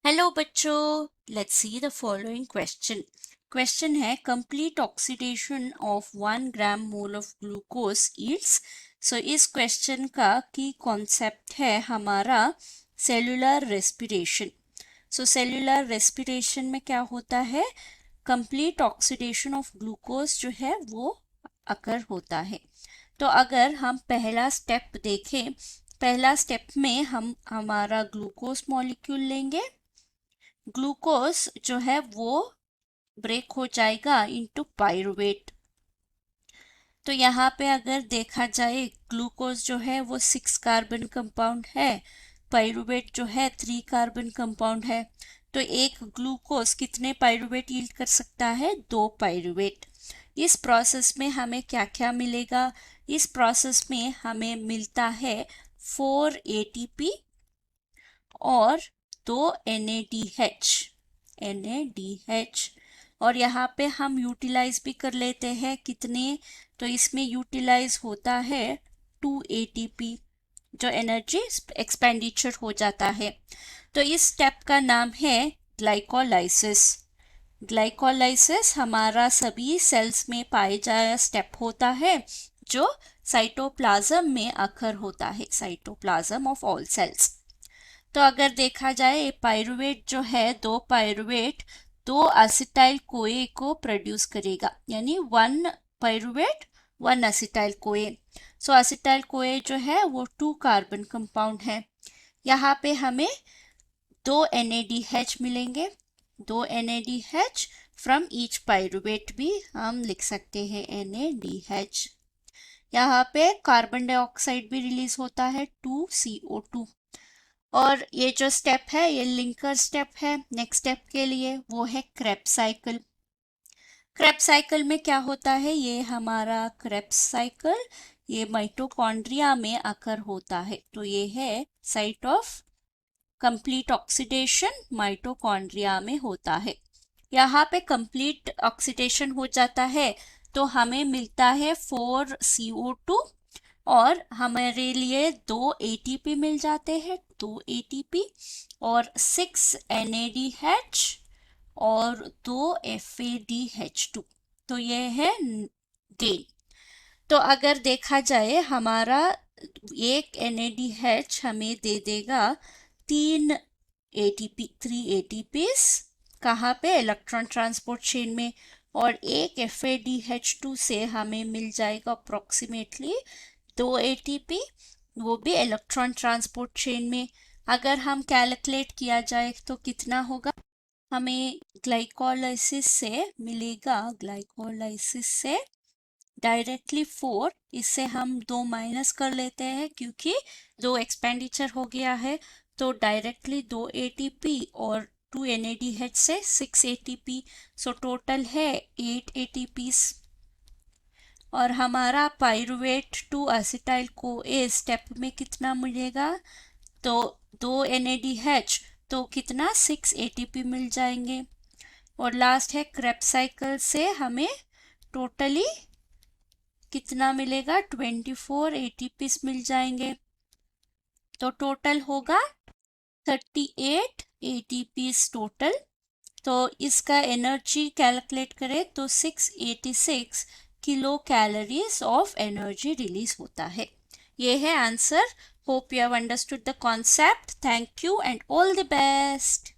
Hello बच्चों, let's see the following question. Question है complete oxidation of 1 gram mole of glucose yields. So इस question का key concept है हमारा cellular respiration. So cellular respiration में क्या होता है, कंप्लीट ऑक्सीडेशन ऑफ ग्लूकोज जो है वो अकर होता है। तो अगर हम पहला स्टेप देखें, पहला स्टेप में हम हमारा ग्लूकोज मॉलिक्यूल लेंगे। ग्लूकोज जो है वो ब्रेक हो जाएगा इनटू पाइरुवेट। तो यहाँ पे अगर देखा जाए ग्लूकोज जो है वो 6 कार्बन कंपाउंड है, पाइरुवेट जो है 3 कार्बन कंपाउंड है। तो एक ग्लूकोज कितने पाइरुवेट यील्ड कर सकता है, 2 पाइरुवेट। इस प्रोसेस में हमें क्या क्या मिलेगा, इस प्रोसेस में हमें मिलता है 4 ATP और 2 NADH। और यहाँ पे हम यूटिलाइज भी कर लेते हैं कितने, तो इसमें यूटिलाइज होता है 2 ATP, जो एनर्जी एक्सपेंडिचर हो जाता है। तो इस स्टेप का नाम है ग्लाइकोलाइसिस। ग्लाइकोलाइसिस हमारा सभी सेल्स में पाए जाया स्टेप होता है जो साइटोप्लाज्म में अकर होता है, साइटोप्लाज्म ऑफ ऑल सेल्स। तो अगर देखा जाए पाइरुवेट जो है, 2 पाइरुवेट 2 एसिटाइल कोए को प्रोड्यूस करेगा, यानी 1 पाइरुवेट 1 एसिटाइल कोए। सो एसिटाइल कोए जो है वो 2 कार्बन कंपाउंड है। यहाँ पे हमें 2 NADH मिलेंगे, 2 NADH फ्रॉम ईच पाइरुवेट भी हम लिख सकते हैं NADH। यहाँ पे कार्बन डाइऑक्साइड भी रिलीज होता है 2CO2। और ये जो स्टेप है ये लिंकर स्टेप है। नेक्स्ट स्टेप के लिए वो है क्रेब्स साइकिल। क्रेब्स साइकिल में क्या होता है, ये हमारा क्रेब्स साइकिल ये माइटोकॉन्ड्रिया में आकर होता है। तो ये है site of complete oxidation, mitochondria में होता है। यहाँ पे कंप्लीट ऑक्सीडेशन हो जाता है तो हमें मिलता है 4CO2 और हमारे लिए 2 ATP मिल जाते हैं, 2 ATP और 6 NADH और 2 FADH2। तो ये है गेन। तो अगर देखा जाए हमारा एक NADH हमें दे देगा 3 ATP, 3 ATPs कहाँ पे, इलेक्ट्रॉन ट्रांसपोर्ट चेन में। और एक FADH2 से हमें मिल जाएगा अप्रोक्सीमेटली 2 ATP, वो भी इलेक्ट्रॉन ट्रांसपोर्ट चेन में। अगर हम कैलकुलेट किया जाए तो कितना होगा, हमें ग्लाइकोलाइसिस से मिलेगा, ग्लाइकोलाइसिस से डायरेक्टली 4, इससे हम 2 माइनस कर लेते हैं क्योंकि 2 एक्सपेंडिचर हो गया है। तो डायरेक्टली 2 ATP और 2 NADH से 6 ATP, सो टोटल है 8 ATPs। और हमारा pyruvate 2 acetyl co a step में कितना मिलेगा, तो 2 NADH तो कितना 6 ATP मिल जाएंगे। और लास्ट है क्रेब्स साइकिल से हमें टोटली कितना मिलेगा, 24 ATPs मिल जाएंगे। तो टोटल होगा 38 ATPs टोटल। तो इसका एनर्जी कैलकुलेट करें तो 686 kilo calories of energy release होता है। ये है answer. Hope you have understood the concept. Thank you and all the best.